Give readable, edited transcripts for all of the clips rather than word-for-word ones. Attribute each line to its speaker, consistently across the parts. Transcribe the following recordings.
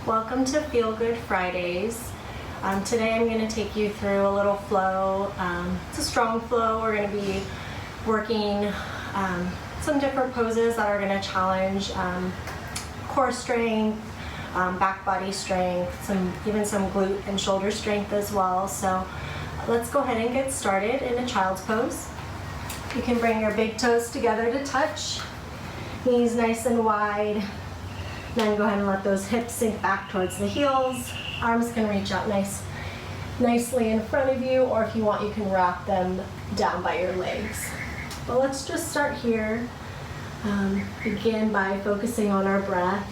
Speaker 1: Welcome to Feel Good Fridays. Today I'm going to take you through a little flow. It's a strong flow. We're going to be working some different poses that are going to challenge core strength, back body strength, even some glute and shoulder strength as well. So let's go ahead and get started in a child's pose. You can bring your big toes together to touch, knees nice and wide. Then go ahead and let those hips sink back towards the heels. Arms can reach out nicely in front of you, or if you want, you can wrap them down by your legs. But let's just start here. Begin by focusing on our breath.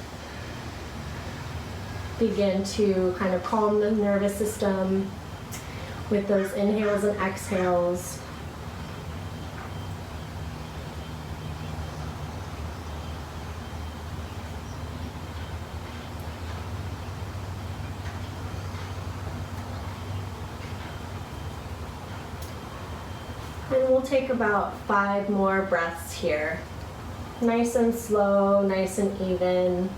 Speaker 1: Begin to kind of calm the nervous system with those inhales and exhales. And we'll take about 5 more breaths here. Nice and slow, nice and even.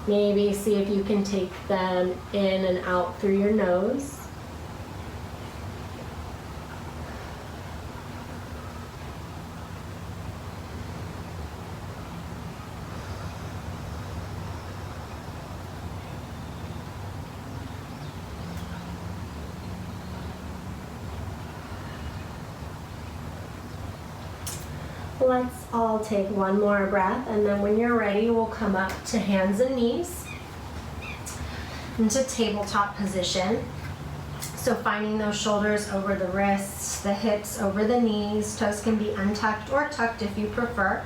Speaker 1: Maybe see if you can take them in and out through your nose. Let's all take one more breath, and then when you're ready, we'll come up to hands and knees into tabletop position. So finding those shoulders over the wrists, the hips over the knees, toes can be untucked or tucked if you prefer.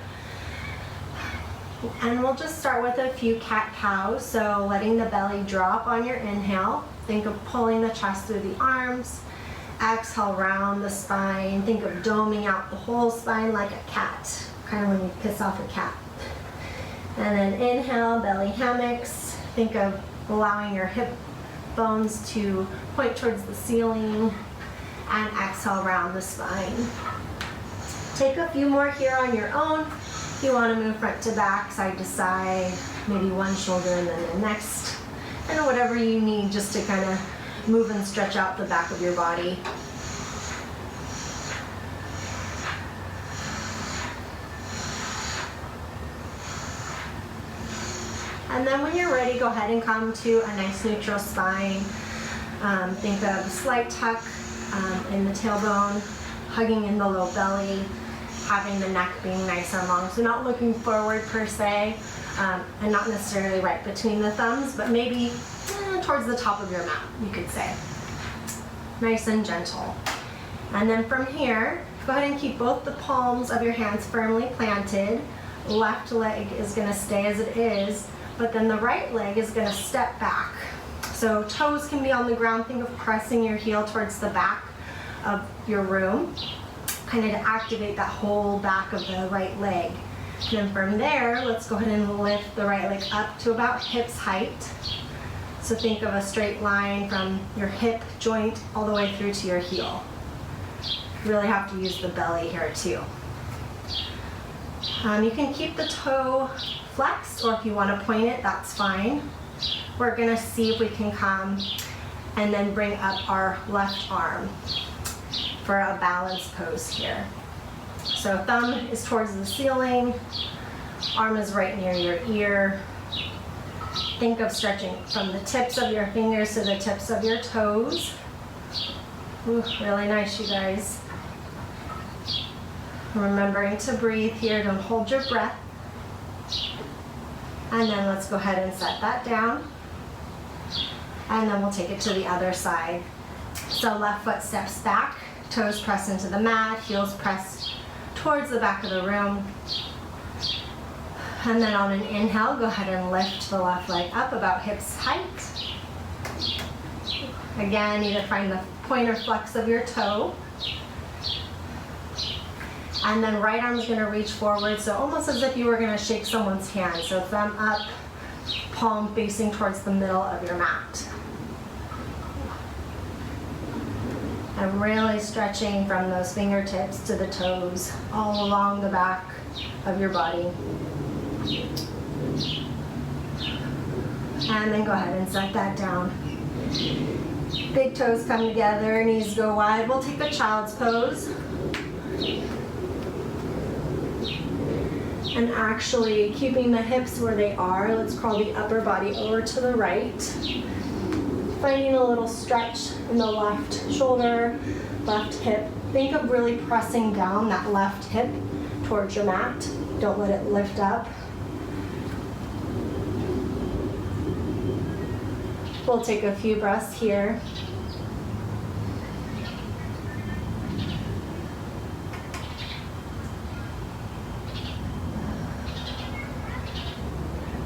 Speaker 1: And we'll just start with a few cat-cows, so letting the belly drop on your inhale. Think of pulling the chest through the arms. Exhale, round the spine. Think of doming out the whole spine like a cat, kind of when you piss off a cat. And then inhale, belly hammocks. Think of allowing your hip bones to point towards the ceiling, and exhale, round the spine. Take a few more here on your own. If you want to move front to back, side to side, maybe one shoulder and then the next, and whatever you need just to kind of move and stretch out the back of your body. And then when you're ready, go ahead and come to a nice neutral spine. Think of a slight tuck in the tailbone, hugging in the low belly, having the neck being nice and long. So not looking forward per se, and not necessarily right between the thumbs, but maybe towards the top of your mat, you could say. Nice and gentle. And then from here, go ahead and keep both the palms of your hands firmly planted. Left leg is going to stay as it is, but then the right leg is going to step back. So toes can be on the ground. Think of pressing your heel towards the back of your room, kind of to activate that whole back of the right leg. And then from there, let's go ahead and lift the right leg up to about hips height. So think of a straight line from your hip joint all the way through to your heel. You really have to use the belly here too. You can keep the toe flexed, or if you want to point it, that's fine. We're going to see if we can come and then bring up our left arm for a balanced pose here. So thumb is towards the ceiling, arm is right near your ear. Think of stretching from the tips of your fingers to the tips of your toes. Ooh, really nice, you guys. Remembering to breathe here, don't hold your breath. And then let's go ahead and set that down. And then we'll take it to the other side. So left foot steps back, toes press into the mat, heels press towards the back of the room. And then on an inhale, go ahead and lift the left leg up about hips height. Again, either find the point or flex of your toe. And then right arm is going to reach forward, so almost as if you were going to shake someone's hand. So thumb up, palm facing towards the middle of your mat. I'm really stretching from those fingertips to the toes, all along the back of your body. And then go ahead and set that down. Big toes come together, knees go wide. We'll take the child's pose. And actually keeping the hips where they are, let's crawl the upper body over to the right. Finding a little stretch in the left shoulder, left hip. Think of really pressing down that left hip towards your mat. Don't let it lift up. We'll take a few breaths here.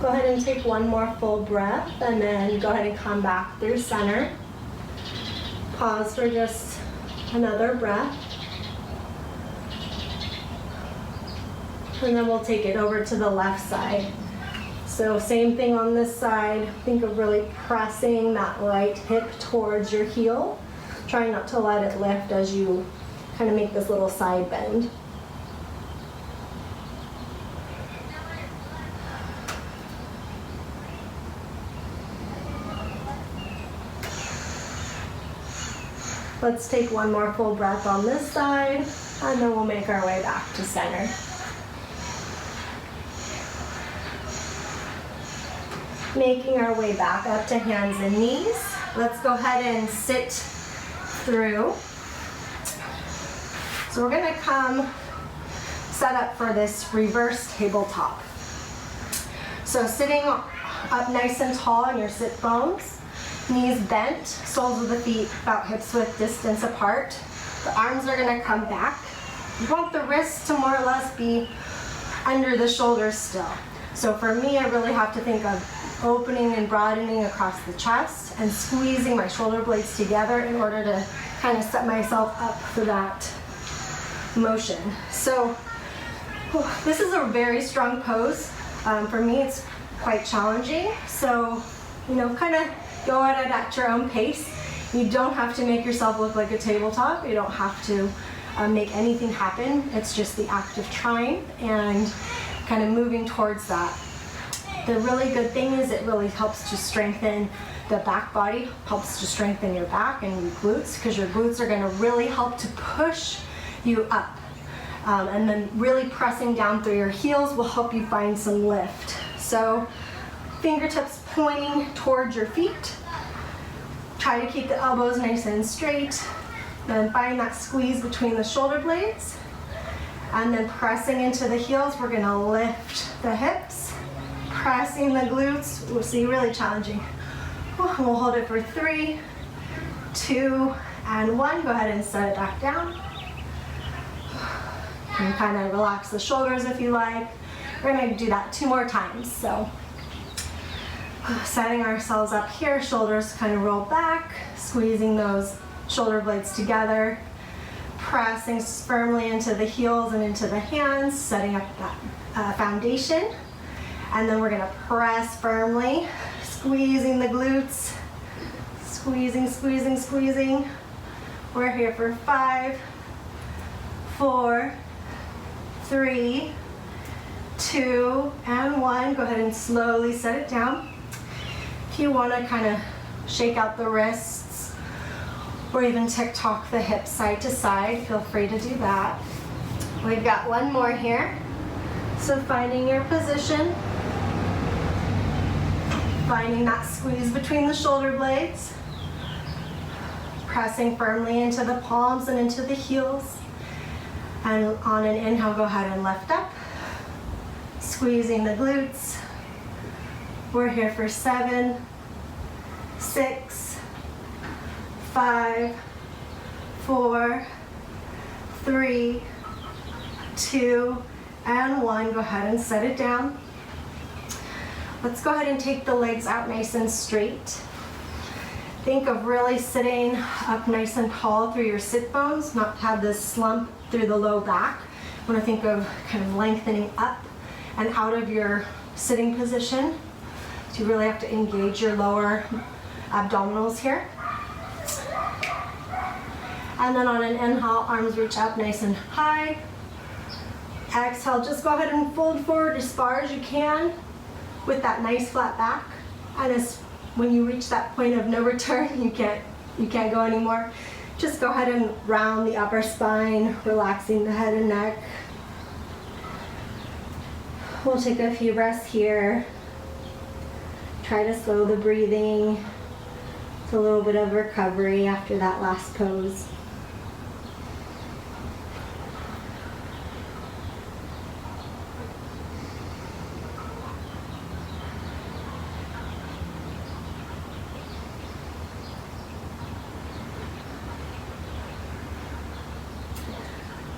Speaker 1: Go ahead and take one more full breath, and then go ahead and come back through center. Pause for just another breath. And then we'll take it over to the left side. So same thing on this side. Think of really pressing that right hip towards your heel. Try not to let it lift as you kind of make this little side bend. Let's take one more full breath on this side, and then we'll make our way back to center. Making our way back up to hands and knees. Let's go ahead and sit through. So we're gonna come set up for this reverse tabletop. So sitting up nice and tall on your sit bones, knees bent, soles of the feet about hips width distance apart. The arms are gonna come back. You want the wrists to more or less be under the shoulders still. So for me, I really have to think of opening and broadening across the chest and squeezing my shoulder blades together in order to kind of set myself up for that motion. So this is a very strong pose. For me, it's quite challenging. So, kind of go at it at your own pace. You don't have to make yourself look like a tabletop. You don't have to make anything happen. It's just the act of trying and kind of moving towards that. The really good thing is it really helps to strengthen the back body, helps to strengthen your back and your glutes, because your glutes are going to really help to push you up. And then really pressing down through your heels will help you find some lift. So fingertips pointing towards your feet. Try to keep the elbows nice and straight. Then find that squeeze between the shoulder blades. And then pressing into the heels, we're going to lift the hips. Pressing the glutes. We'll see, really challenging. We'll hold it for 3, 2, and 1. Go ahead and set it back down. And kind of relax the shoulders if you like. We're going to do that 2 more times. So setting ourselves up here, shoulders kind of roll back, squeezing those shoulder blades together, pressing firmly into the heels and into the hands, setting up that foundation. And then we're going to press firmly, squeezing the glutes, squeezing, squeezing, squeezing. We're here for 5, 4, 3, 2, and 1. Go ahead and slowly set it down. If you want to kind of shake out the wrists or even tick-tock the hips side to side, feel free to do that. We've got one more here. So finding your position, finding that squeeze between the shoulder blades, pressing firmly into the palms and into the heels. And on an inhale, go ahead and lift up, squeezing the glutes. We're here for 7, 6, 5, 4, 3, 2, and 1. Go ahead and set it down. Let's go ahead and take the legs out nice and straight. Think of really sitting up nice and tall through your sit bones, not have this slump through the low back. You want to think of kind of lengthening up and out of your sitting position. So you really have to engage your lower abdominals here. And then on an inhale, arms reach up nice and high. Exhale, just go ahead and fold forward as far as you can with that nice flat back. and when you reach that point of no return, you can't go anymore, just go ahead and round the upper spine, relaxing the head and neck. We'll take a few breaths here. Try to slow the breathing. It's a little bit of recovery after that last pose.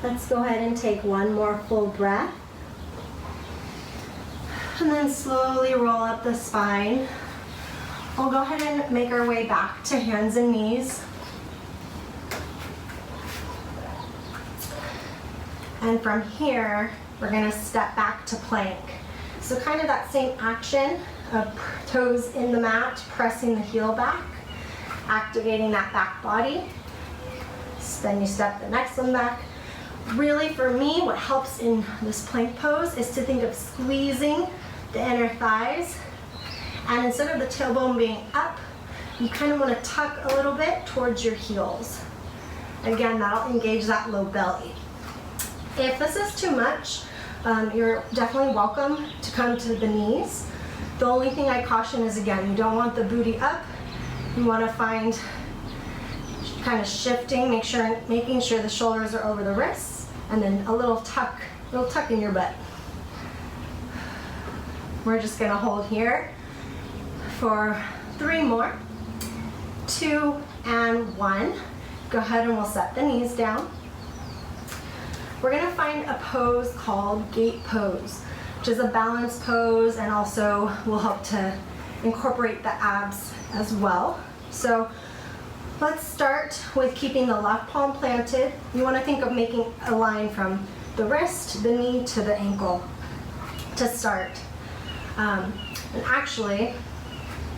Speaker 1: Let's go ahead and take one more full breath. And then slowly roll up the spine. We'll go ahead and make our way back to hands and knees. And from here, we're gonna step back to plank. So kind of that same action of toes in the mat, pressing the heel back, activating that back body. So then you step the next one back. Really, for me, what helps in this plank pose is to think of squeezing the inner thighs, and instead of the tailbone being up, you kind of want to tuck a little bit towards your heels. Again, that'll engage that low belly. If this is too much, you're definitely welcome to come to the knees. The only thing I caution is, again, you don't want the booty up. You want to find kind of shifting, making sure the shoulders are over the wrists, and then a little tuck in your butt. We're just gonna hold here for 3 more, 2 and 1. Go ahead and we'll set the knees down. We're gonna find a pose called gate pose, which is a balance pose and also will help to incorporate the abs as well. So let's start with keeping the left palm planted. You want to think of making a line from the wrist, the knee, to the ankle to start. And actually,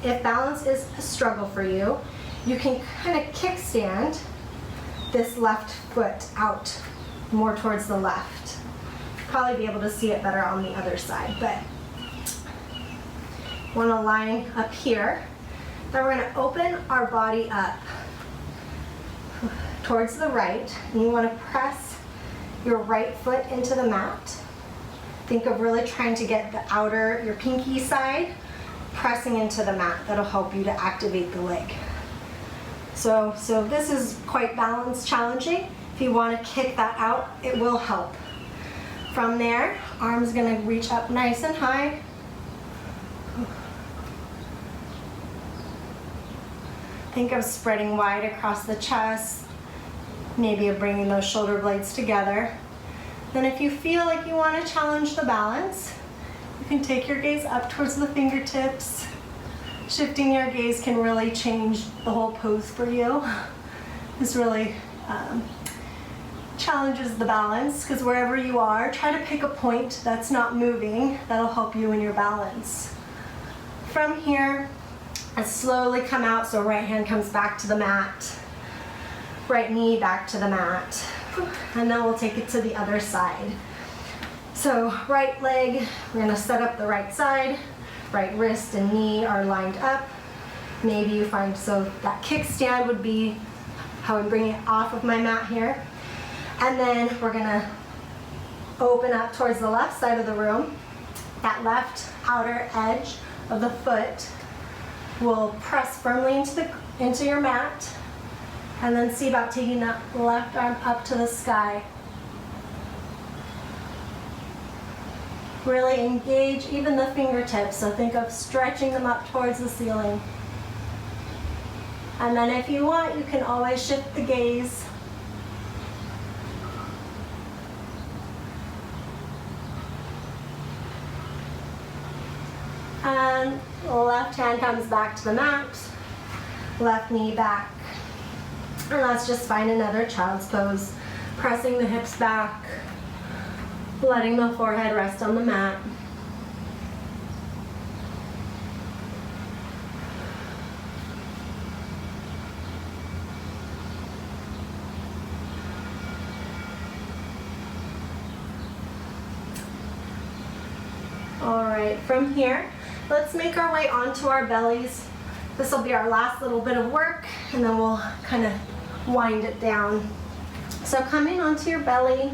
Speaker 1: if balance is a struggle for you, you can kind of kickstand this left foot out more towards the left. Probably be able to see it better on the other side, but want to line up here. Then we're going to open our body up towards the right, and you want to press your right foot into the mat. Think of really trying to get your pinky side pressing into the mat. That'll help you to activate the leg. So this is quite balance challenging. If you want to kick that out, it will help. From there, arms going to reach up nice and high. Think of spreading wide across the chest, maybe of bringing those shoulder blades together. Then if you feel like you want to challenge the balance, you can take your gaze up towards the fingertips. Shifting your gaze can really change the whole pose for you. This really challenges the balance, because wherever you are, try to pick a point that's not moving. That'll help you in your balance. From here, and slowly come out, so right hand comes back to the mat, right knee back to the mat, and then we'll take it to the other side. So right leg, we're gonna set up the right side, right wrist and knee are lined up. Maybe you find, so that kickstand would be how I'm bringing it off of my mat here. And then we're gonna open up towards the left side of the room. That left outer edge of the foot will press firmly into your mat, and then see about taking that left arm up to the sky. Really engage even the fingertips, so think of stretching them up towards the ceiling. And then if you want, you can always shift the gaze. And left hand comes back to the mat, left knee back. And let's just find another child's pose. Pressing the hips back, letting the forehead rest on the mat. All right, from here, Let's make our way onto our bellies. This will be our last little bit of work, and then we'll kind of wind it down. So coming onto your belly,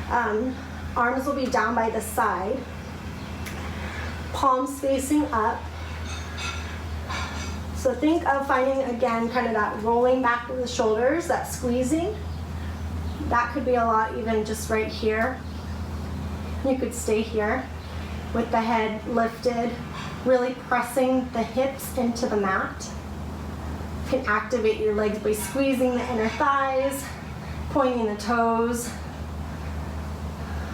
Speaker 1: arms will be down by the side, palms facing up. So think of finding, again, kind of that rolling back of the shoulders, that squeezing. That could be a lot even just right here. You could stay here with the head lifted, really pressing the hips into the mat. You can activate your legs by squeezing the inner thighs, pointing the toes.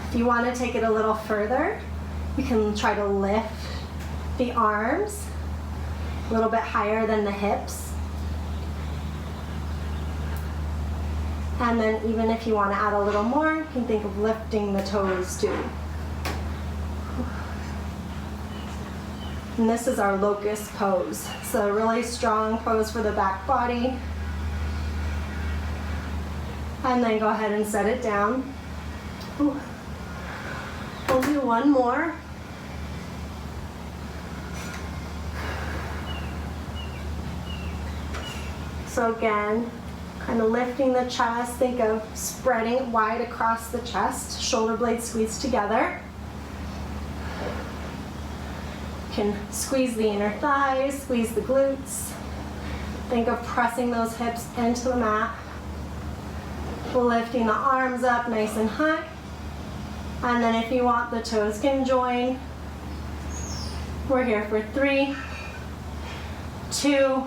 Speaker 1: If you want to take it a little further, you can try to lift the arms a little bit higher than the hips. And then even if you want to add a little more, you can think of lifting the toes too. And this is our locust pose. So a really strong pose for the back body. And then go ahead and set it down. Ooh. We'll do one more. So again, kind of lifting the chest. Think of spreading it wide across the chest, shoulder blades squeezed together. You can squeeze the inner thighs, squeeze the glutes. Think of pressing those hips into the mat. Lifting the arms up nice and high. And then if you want, the toes can join. We're here for 3, 2,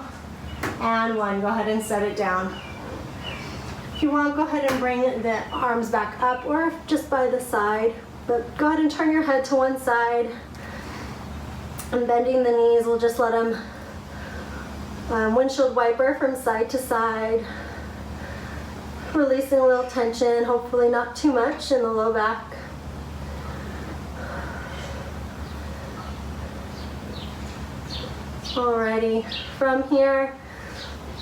Speaker 1: and 1. Go ahead and set it down. If you want, go ahead and bring the arms back up or just by the side. But go ahead and turn your head to one side. And bending the knees, we'll just let them windshield wiper from side to side. Releasing a little tension, hopefully not too much in the low back. Alrighty, from here,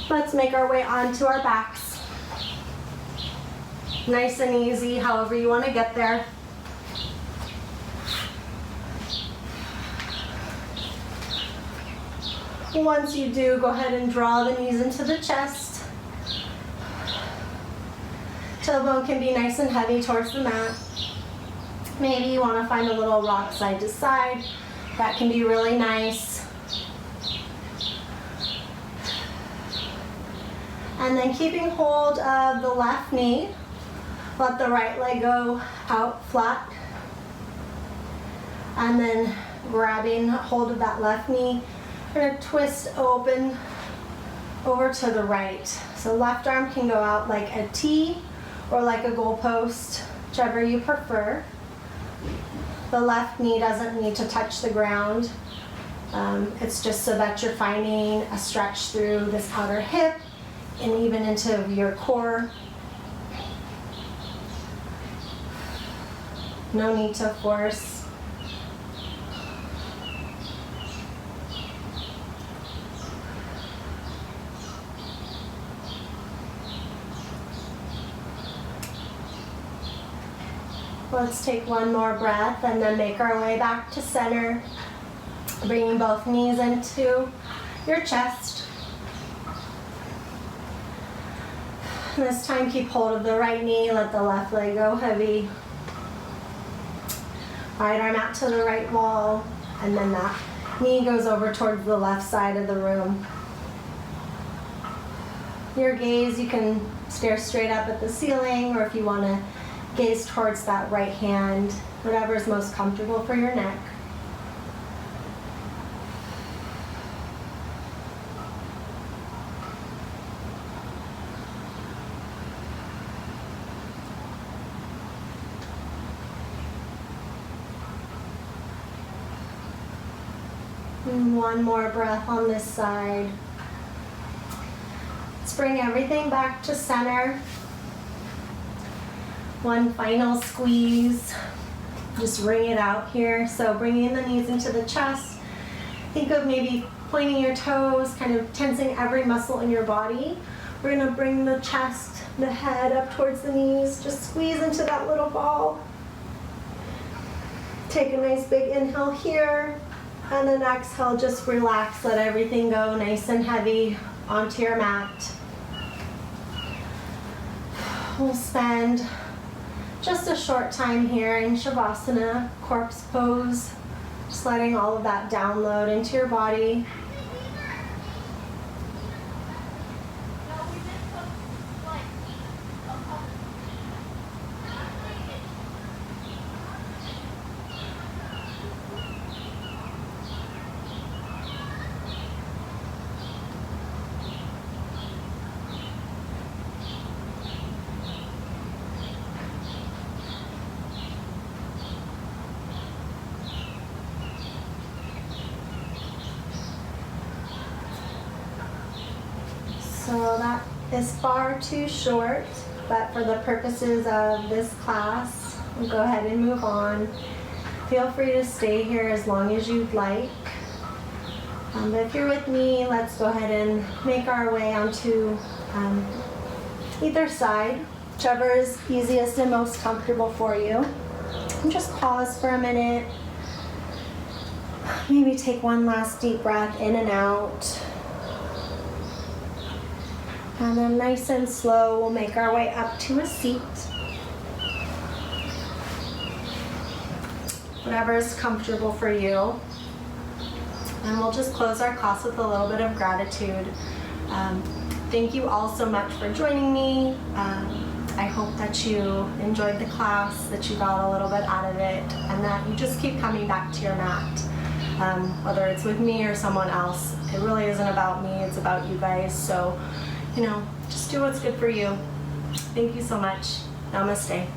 Speaker 1: let's make our way onto our backs. Nice and easy, however you want to get there. Once you do, go ahead and draw the knees into the chest. Tailbone can be nice and heavy towards the mat. Maybe you want to find a little rock side to side. That can be really nice. And then keeping hold of the left knee. Let the right leg go out flat. And then grabbing hold of that left knee. We're going to twist open over to the right. So left arm can go out like a T or like a goalpost, whichever you prefer. The left knee doesn't need to touch the ground. It's just so that you're finding a stretch through this outer hip and even into your core. No need to force. Let's take one more breath and then make our way back to center. Bringing both knees into your chest. This time keep hold of the right knee, let the left leg go heavy. Right arm out to the right wall, and then that knee goes over towards the left side of the room. Your gaze, you can stare straight up at the ceiling, or if you want to gaze towards that right hand, whatever is most comfortable for your neck. And one more breath on this side. Let's bring everything back to center. One final squeeze. Just wring it out here. So bringing the knees into the chest. Think of maybe pointing your toes, kind of tensing every muscle in your body. We're going to bring the chest, the head up towards the knees. Just squeeze into that little ball. Take a nice big inhale here. And then exhale, just relax, let everything go nice and heavy onto your mat. We'll spend just a short time here in Shavasana, corpse pose, just letting all of that download into your body. So that is far too short, but for the purposes of this class, we'll go ahead and move on. Feel free to stay here as long as you'd like. But if you're with me, let's go ahead and make our way onto either side, whichever is easiest and most comfortable for you. And just pause for a minute. Maybe take one last deep breath in and out. And then nice and slow, we'll make our way up to a seat. Whatever is comfortable for you. And we'll just close our class with a little bit of gratitude. Thank you all so much for joining me. I hope that you enjoyed the class, that you got a little bit out of it, and that you just keep coming back to your mat. Whether it's with me or someone else, it really isn't about me, it's about you guys. So, just do what's good for you. Thank you so much. Namaste.